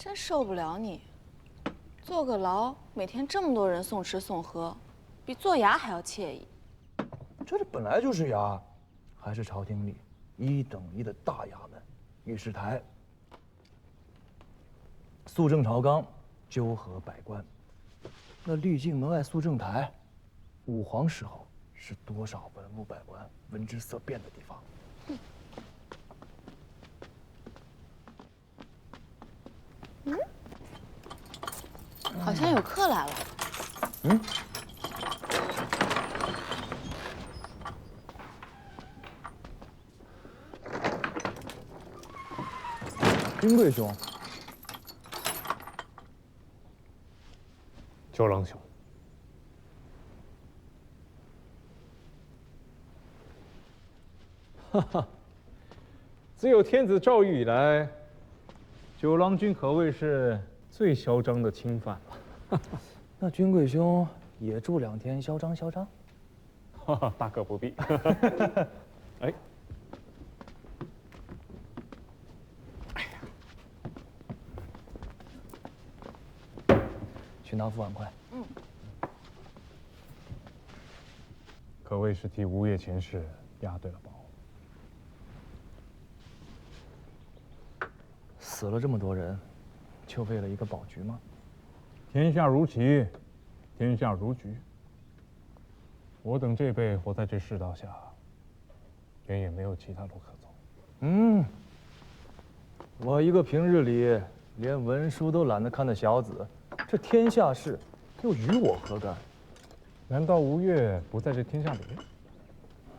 真受不了你！坐个牢，每天这么多人送吃送喝，比做衙还要惬意。这本来就是衙，还是朝廷里1等1的大衙门，御史台。肃正朝纲，纠合百官。那滤镜门外肃正台，武皇时候是多少文武百官闻之色变的地方。好像有客来了。金贵兄，九郎兄，哈哈，自有天子诏谕以来，九郎君可谓是最嚣张的侵犯了。那君贵兄也住2天，嚣张嚣张。哈哈，大可不必。哎，去拿副碗筷。可谓是替吴越前世押对了宝。死了这么多人，就为了一个宝局吗？天下如棋，天下如局。我等这辈活在这世道下，原也没有其他路可走。我一个平日里连文书都懒得看的小子，这天下事又与我何干？难道吴越不在这天下里？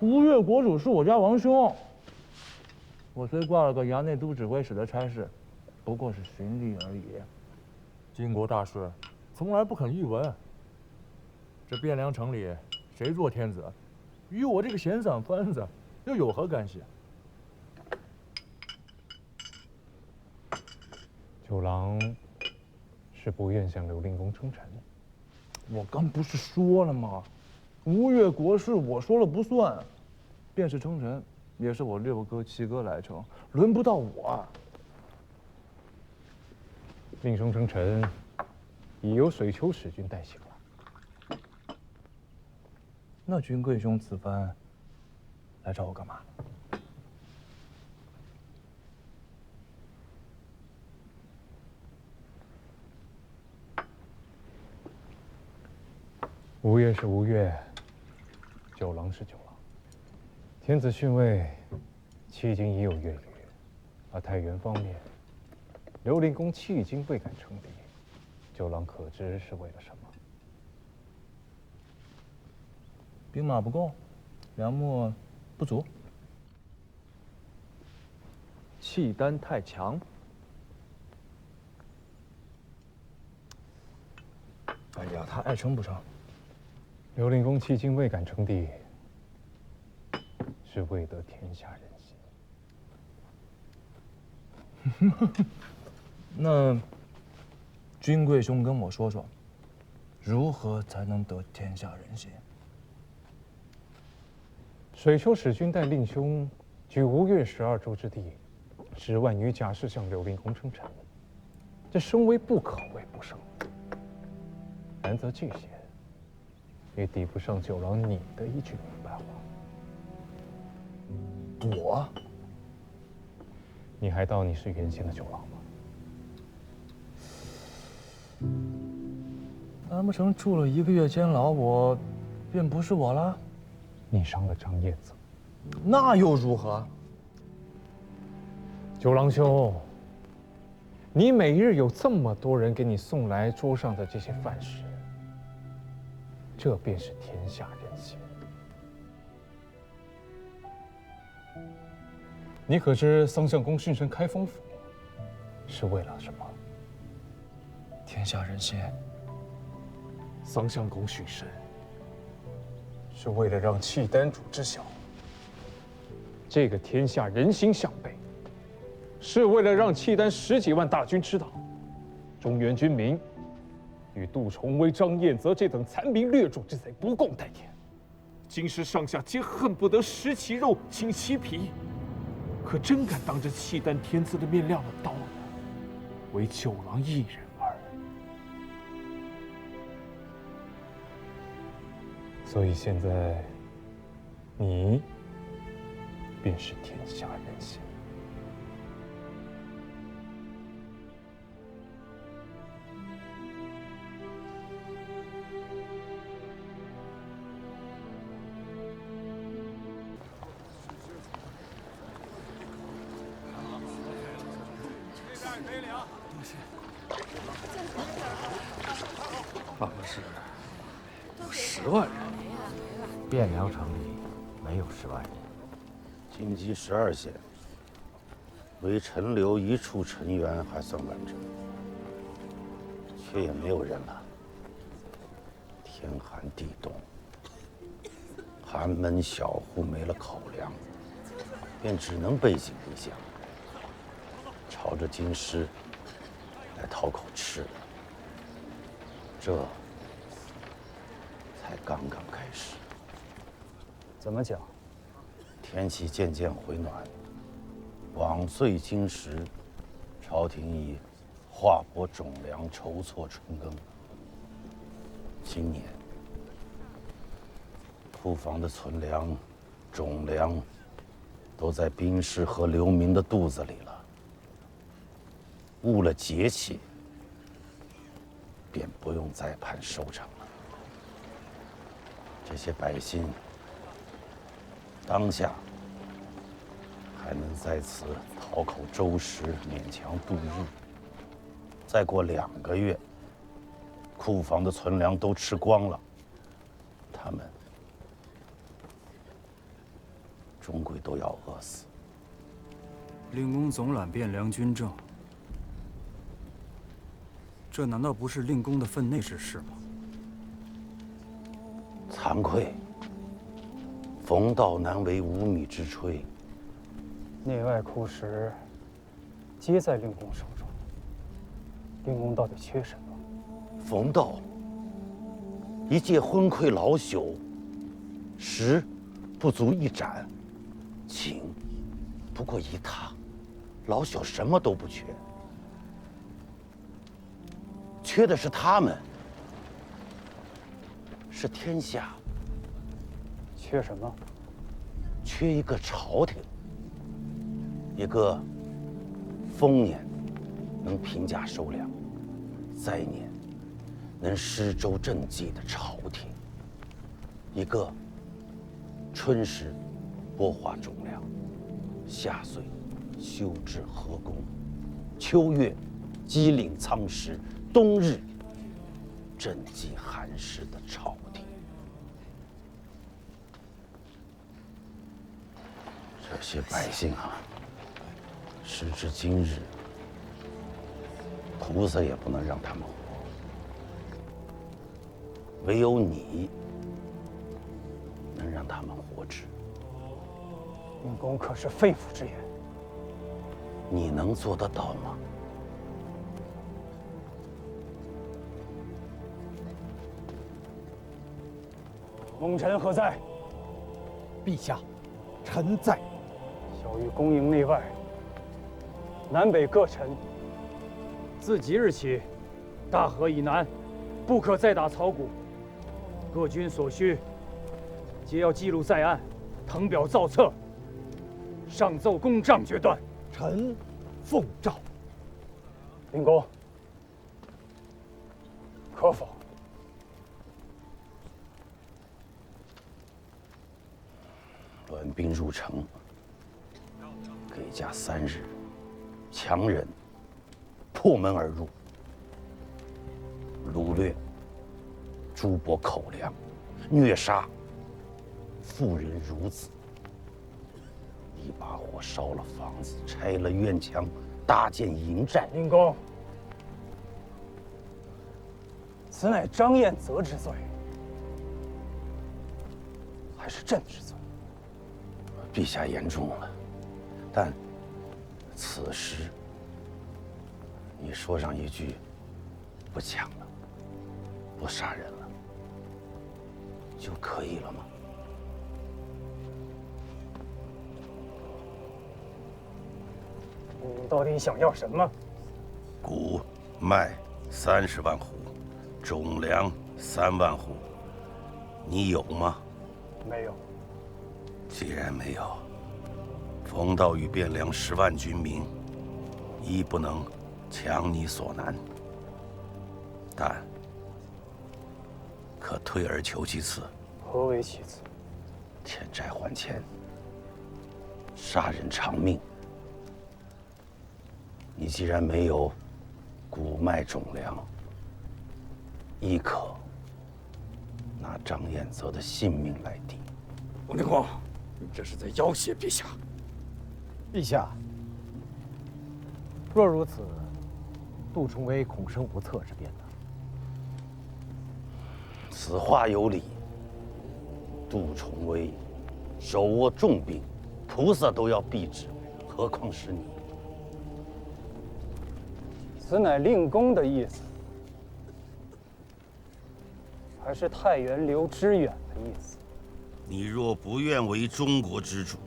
吴越国主是我家王兄，我虽挂了个衙内都指挥使的差事，不过是循吏而已。经国大事，从来不肯议闻。这汴梁城里谁做天子，与我这个闲散番子又有何干系？九郎是不愿向刘令公称臣。我刚不是说了吗？吴越国事我说了不算，便是称臣，也是我6哥7哥来称，轮不到我。令兄称臣，已由水丘使君代行了。那君贵兄此番来找我干嘛？吴越是吴越，九郎是九郎。天子逊位，迄今已有月余，而太原方面，刘令公迄今未敢称敌，九郎可知是为了什么？兵马不够，粮秣不足，契丹太强。哎呀，他爱称不称？刘令公迄今未敢称帝，是为得天下人心。那君贵兄跟我说说，如何才能得天下人心？水丘使君带令兄举吴越12州之地，10万余甲士向刘令公称臣，这声威不可谓不盛。然则这些，也抵不上九郎你的一句明白话。我？你还当你是原先的九郎吗？难不成住了1个月监牢，我便不是我了？你伤了张燕子，那又如何？九郎兄，你每日有这么多人给你送来桌上的这些饭食，这便是天下人心。你可知桑相公殉身开封府，是为了什么？天下人心。桑相公殉身，是为了让契丹主知晓，这个天下人心向背，是为了让契丹10几万大军知道，中原军民与杜重威、张彦泽这等残兵掠主之贼不共戴天。京师上下皆恨不得食其肉，寝其皮，可真敢当着契丹天子的面亮了刀呢？为九郎一人耳。所以现在，你便是天下人心。办公室有10万人，汴梁城里没有10万人。京畿12县，唯陈留一处陈园还算完整，却也没有人了。天寒地冻，寒门小户没了口粮，便只能背井离乡，朝着京师来讨口吃的。这才刚刚开始。怎么讲？天气渐渐回暖，往岁今时，朝廷已划拨种粮，筹措春耕。今年库房的存粮、种粮都在兵士和流民的肚子里了。误了节气，便不用再盼收成了。这些百姓当下还能在此讨口粥食，勉强度日。再过2个月，库房的存粮都吃光了，他们终归都要饿死。令公总揽汴梁军政，这难道不是令公的分内之事吗？惭愧，冯道难为无米之炊。内外库食，皆在令公手中。令公到底缺什么？冯道一介昏聩老朽，食不足一盏，寝不过一榻，老朽什么都不缺，缺的是他们，是天下。缺什么？缺一个朝廷，一个丰年能平价收粮，灾年能施粥赈济的朝廷，一个春时播化种粮，夏岁修治河工，秋月积领仓石，冬日赈济寒食的朝廷。这些百姓啊，时至今日，菩萨也不能让他们活，唯有你能让他们活着。令公可是肺腑之言。你能做得到吗？蒙尘何在？陛下，臣在。小谕宫营内外，南北各城，自即日起，大河以南，不可再打草谷。各军所需，皆要记录在案，誊表造册，上奏公帐决断。臣奉诏。令公，可否？乱兵入城，给假3日，强人破门而入，掳掠诸伯口粮，虐杀妇人孺子，一把火烧了房子，拆了院墙，搭建营寨。令公，此乃张彦泽之罪，还是朕之罪？陛下言重了，但此时你说上一句不抢了，不杀人了，就可以了吗？你到底想要什么？谷麦30万斛，种粮3万斛，你有吗？没有。既然没有，冯道与汴梁10万军民，亦不能强你所难，但可退而求其次。何为其次？欠债还钱，杀人偿命。你既然没有谷麦种粮，亦可拿张彦泽的性命来抵。王天皇，你这是在要挟陛下。陛下，若如此，杜重威恐生无策之变呢。此话有理。杜重威手握重兵，菩萨都要避之，何况是你？此乃令公的意思，还是太原刘知远的意思？你若不愿为中国之主，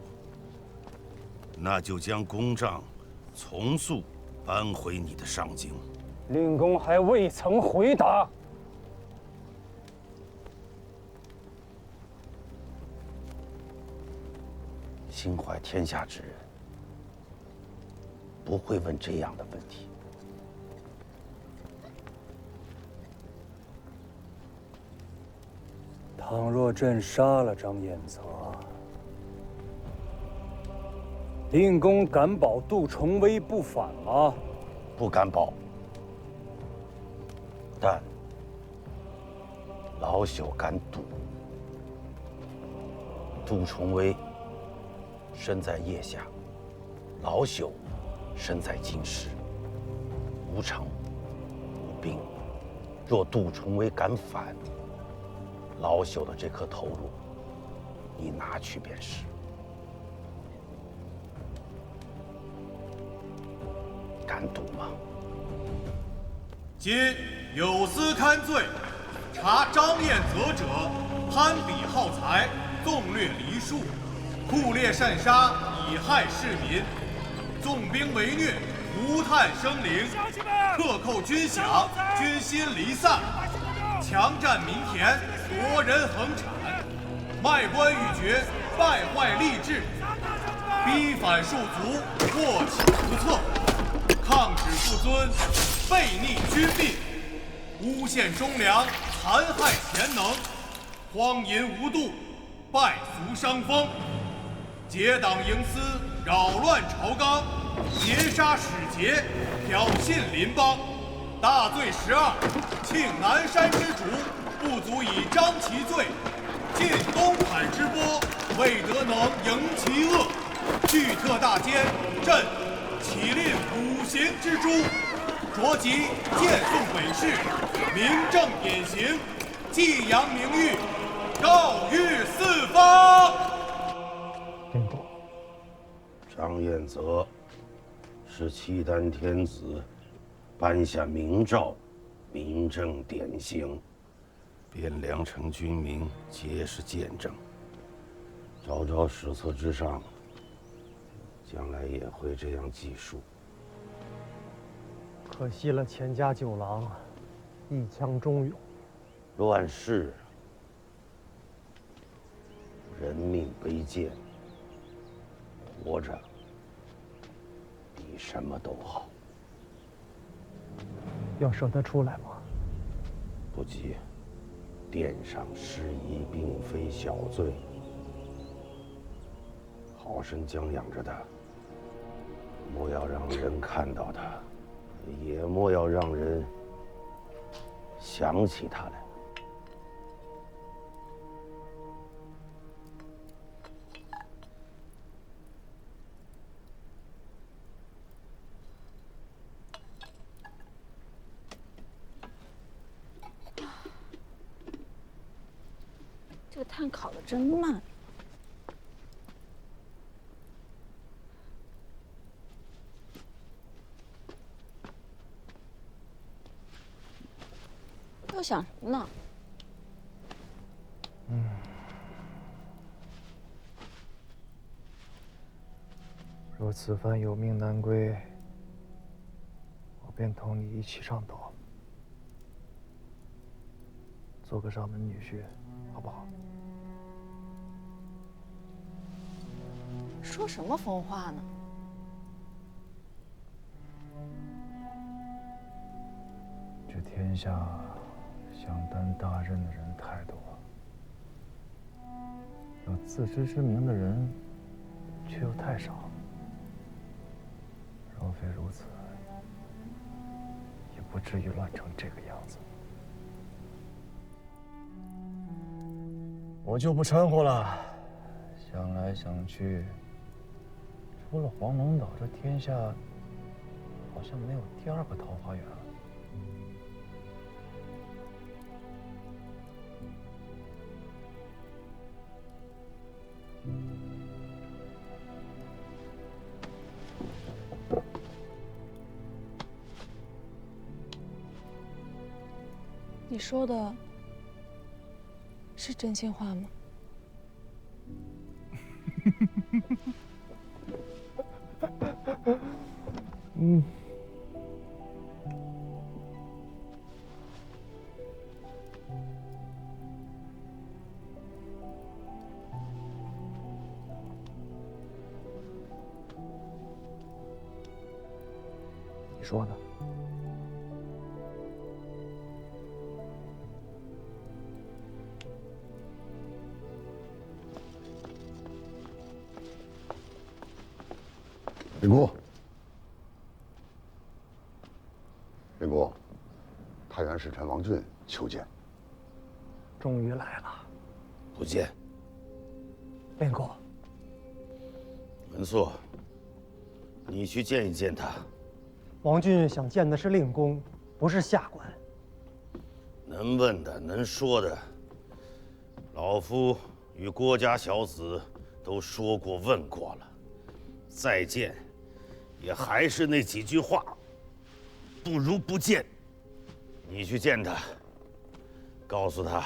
那就将公帐从速搬回你的上京。令公还未曾回答。心怀天下之人，不会问这样的问题。倘若朕杀了张彦泽，令公敢保杜重威不反吗？不敢保，但老朽敢赌。杜重威身在腋下，老朽身在京师，无城无兵。若杜重威敢反，老朽的这颗头颅，你拿去便是。敢赌吗？今有司勘罪，查张彦泽者，攀比好财，纵掠梨树，酷猎擅杀，以害市民，纵兵为虐，涂炭生灵，克扣军饷，军心离散，强占民田，夺人恒产，卖官鬻爵，败坏吏治，逼反庶族，祸起无策，抗旨不遵，悖逆君命，诬陷忠良，残害贤能，荒淫无度，败俗伤风，结党营私，扰乱朝纲，劫杀使节，挑衅邻邦，大罪12，庆南山之主，不足以彰其罪；尽东海之波，未得能迎其恶。拒特大奸，朕起令5刑之诛，着即荐送北市，明正典刑，祭扬名誉，告谕四方。令公，张彦泽是契丹天子颁下明诏，明正典刑，汴梁城军民皆是见证。昭昭史册之上，将来也会这样记述。可惜了钱家九郎，一腔忠勇。乱世，人命卑贱，活着比什么都好。要舍得出来吗？不急，殿上失仪并非小罪，好生将养着他，莫要让人看到他，也莫要让人想起他来。这个炭烤的真慢。又想什么呢？若此番有命难归，我便同你一起上岛，做个上门女婿，好不好？说什么疯话呢？这天下想担大任的人太多，有自知之明的人却又太少。若非如此，也不至于乱成这个样子。我就不掺和了。想来想去，除了黄龙岛，这天下好像没有第二个桃花源了。你说的是真心话吗？嗯。你说呢？林姑，林姑，太原使臣王俊求见。终于来了，不见。令公。文素，你去见一见他。王俊想见的是令公，不是下官。能问的，能说的，老夫与郭家小子都说过问过了，再见。也还是那几句话，不如不见。你去见他，告诉他，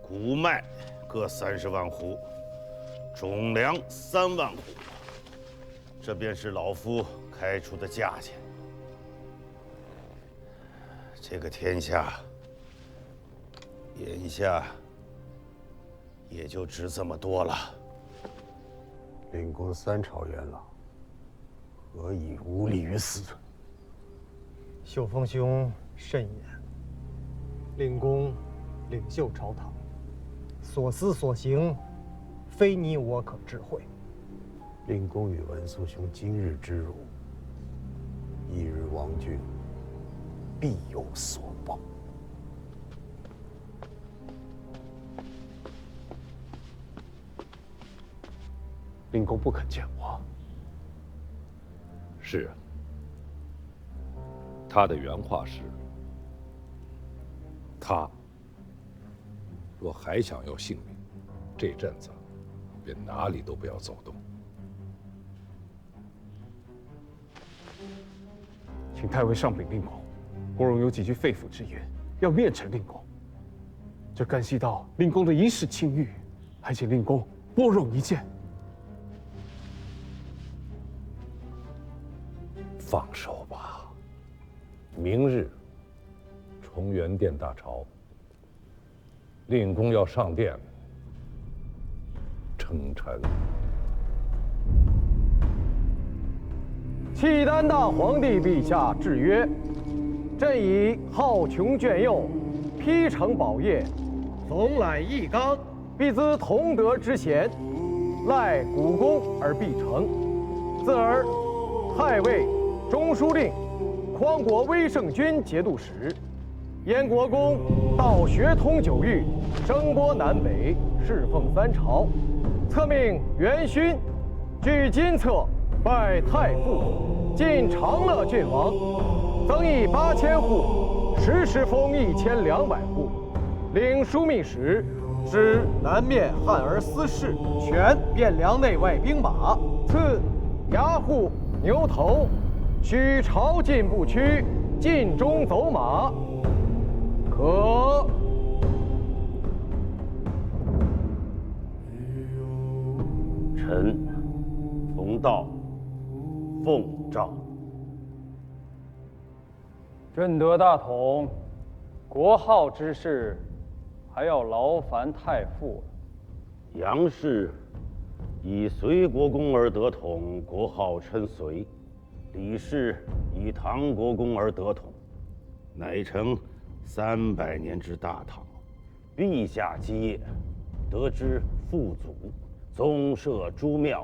谷麦各30万斛，种粮3万斛，这便是老夫开出的价钱。这个天下，眼下也就值这么多了。令公3朝元老，何以无礼于斯？秀峰兄慎言，令公领袖朝堂，所思所行，非你我可智慧。令公与文素兄今日之辱，一日王俊必有所报。令公不肯见我。是啊，他的原话是：他若还想要性命，这阵子便哪里都不要走动。请太尉上禀令公，国荣有几句肺腑之言，要面陈令公。这干系到令公的一世清誉，还请令公拨冗一见。放手吧，明日重元殿大朝，令公要上殿称臣。契丹大皇帝陛下制曰：朕以好穷眷幼，披诚宝业，总揽一纲，必资同德之贤，赖古公而必成。自而太尉、中书令、匡国威圣军节度使，燕国公道学通九域，声波南北，侍奉3朝。册命元勋据金册，拜太傅，晋长乐郡王，增邑8000户，时封1200户。领枢密使，知南面汉儿司事，权汴梁内外兵马，赐牙户、牛头，许朝进不屈，尽忠走马，可。臣奉道，奉诏。朕得大统，国号之事，还要劳烦太傅了。杨氏以隋国公而得统，国号称隋；李氏以唐国公而得统，乃成300年之大唐。陛下基业，得之父祖，宗社诸庙，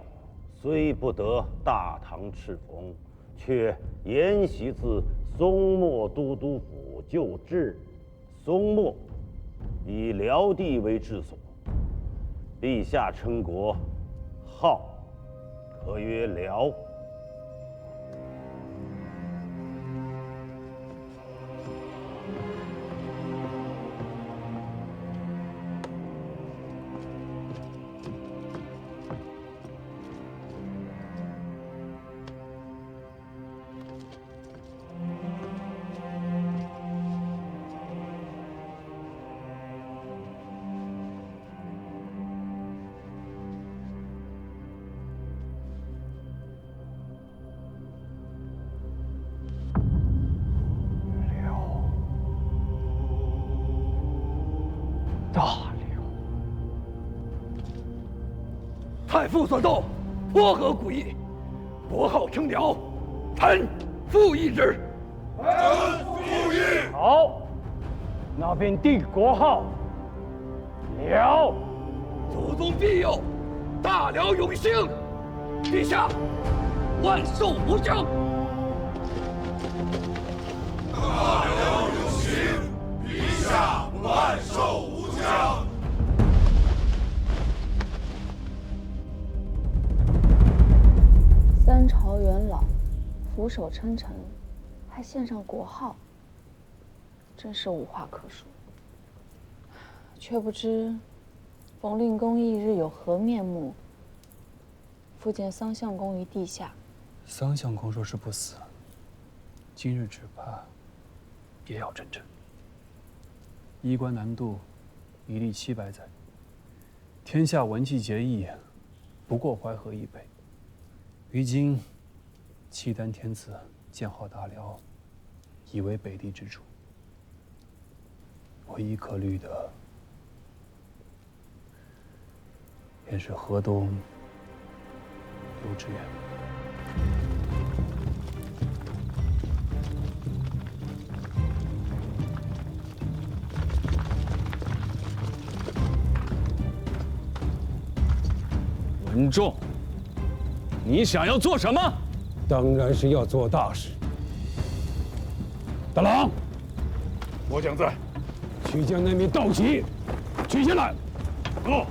虽不得大唐敕封，却沿袭自松漠都督府旧制。松漠以辽地为治所，陛下称国，号可曰辽。太傅所奏，颇合古意，国号称辽，臣复议之。臣复议。好，那便定国号辽。祖宗庇佑，大辽永兴。陛下，万寿无疆。大辽永兴，陛下万寿无疆。三朝元老，俯首称臣，还献上国号，真是无话可说。却不知冯令公翌日有何面目？复见桑相公于地下。桑相公若是不死，今日只怕也要阵阵。衣冠南渡，一历700载，天下文气节义，不过淮河以北。于今，契丹天子建号大辽，已为北地之主。唯一可虑的，便是河东刘知远。文仲，你想要做什么？当然是要做大事。大郎，末将在，去将那名盗旗取下来。哦。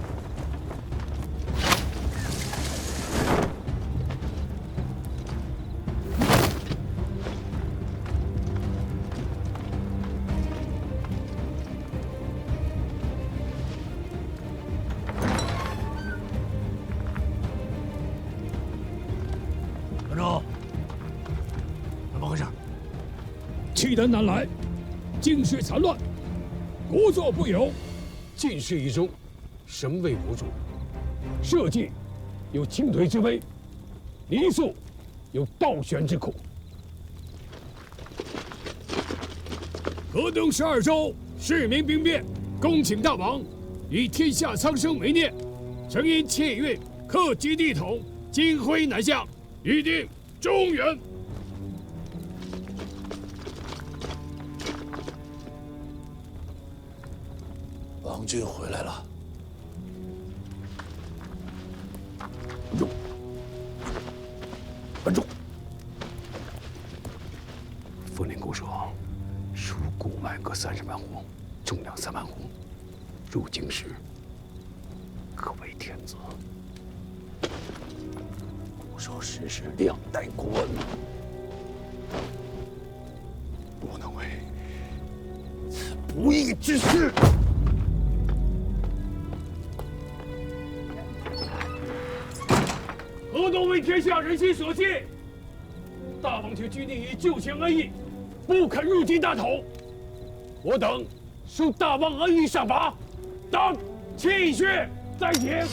文仲，怎么回事？契丹南来，境势残乱，国祚不有。进士一中，神位无主；社稷有倾颓之危，黎宿有倒悬之苦。河东12州市民兵变，恭请大王以天下苍生为念，诚因切运克己地统，金辉南下，预定中原。王军回来了。文仲，冯令公说，属谷麦各30万斛，重量3万斛，入京时可为天子。我说实是两代国恩，不能为此不义之事。河东为天下人心所系，大王却拘泥于旧情恩义，不肯入京大统。我等受大王恩义赏罚，当气血在庭。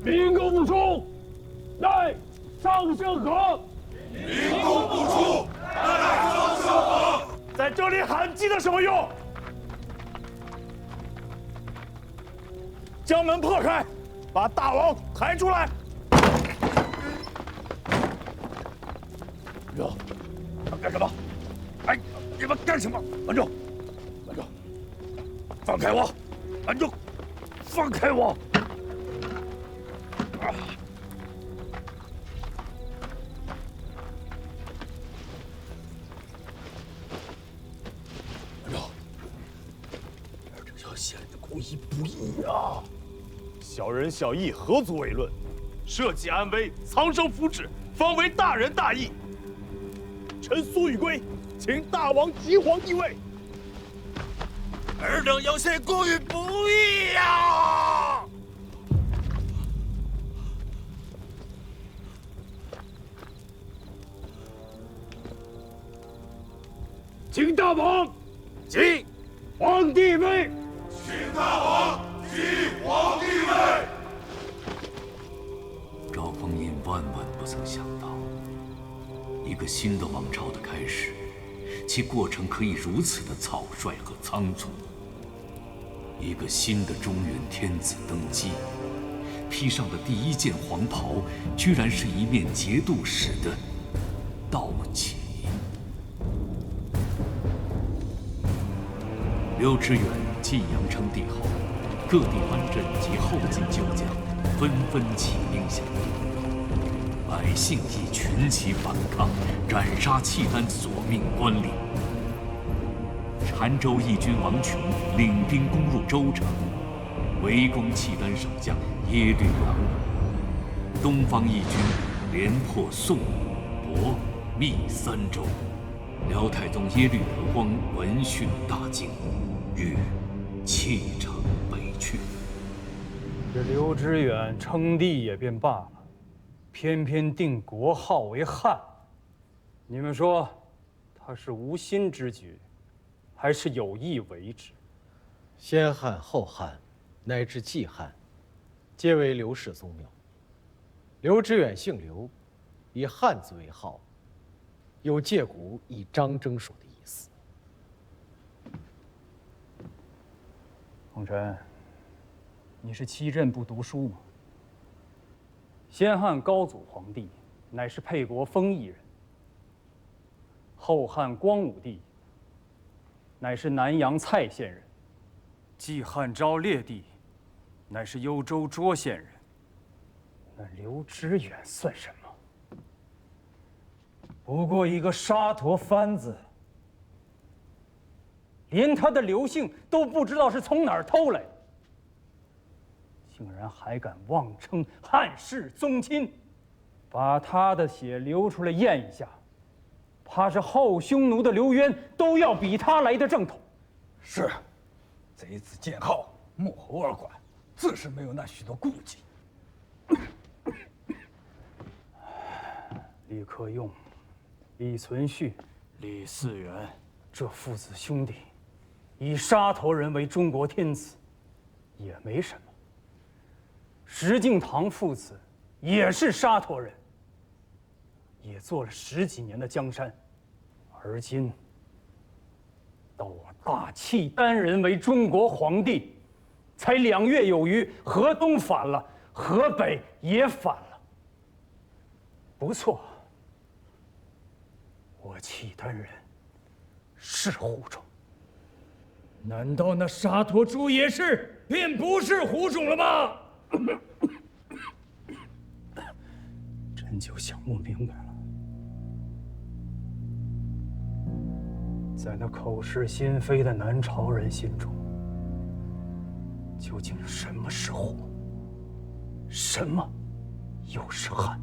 民工不出，乃上圣河。民工不出，乃上圣河。在这里喊记得什么用？将门破开，把大王抬出来。哟，他们干什么？哎，你们干什么？稳住！稳住！放开我！稳住！放开我！稳住！这要显得故意不义啊！小人小义，何足为论？社稷安危，苍生福祉，方为大仁大义。臣苏宇圭，请大王即皇帝位。尔等要陷公于不义呀！请大王即皇帝位。请大王即皇帝位。赵匡胤万万不曾想到，一个新的王朝的开始，其过程可以如此的草率和仓促。一个新的中原天子登基，披上的第一件黄袍，居然是一面节度使的道旗。刘知远继阳称帝后，各地藩镇及后进旧将纷纷起兵响应，百姓亦群起反抗，斩杀契丹索命官吏。澶州义军王琼领兵攻入州城，围攻契丹守将耶律朗武。东方义军连破宋、亳、密三州。辽太宗耶律德光闻讯大惊，欲弃城北去。这刘知远称帝也便罢了，偏偏定国号为汉。你们说，他是无心之举，还是有意为之？先汉、后汉，乃至季汉，皆为刘氏宗庙。刘知远姓刘，以汉字为号，有借古以张征说的意思。洪尘，你是七镇不读书吗？先汉高祖皇帝乃是沛国丰邑人，后汉光武帝乃是南阳蔡县人，季汉昭烈帝乃是幽州涿县人。那刘知远算什么？不过一个沙陀番子，连他的刘姓都不知道是从哪儿偷来的，竟然还敢妄称汉室宗亲，把他的血流出来验一下，怕是后匈奴的刘渊都要比他来的正统。是，贼子见号，莫侯而管，自是没有那许多顾忌。李克用、李存勖、李嗣源这父子兄弟，以沙陀人为中国天子，也没什么。石敬瑭父子也是沙陀人，也做了10几年的江山，而今到我大契丹人为中国皇帝，才2月有余，河东反了，河北也反了。不错，我契丹人是胡种，难道那沙陀朱野氏便不是胡种了吗？真就想不明白了，在那口是心非的南朝人心中，究竟什么是胡，什么又是汉？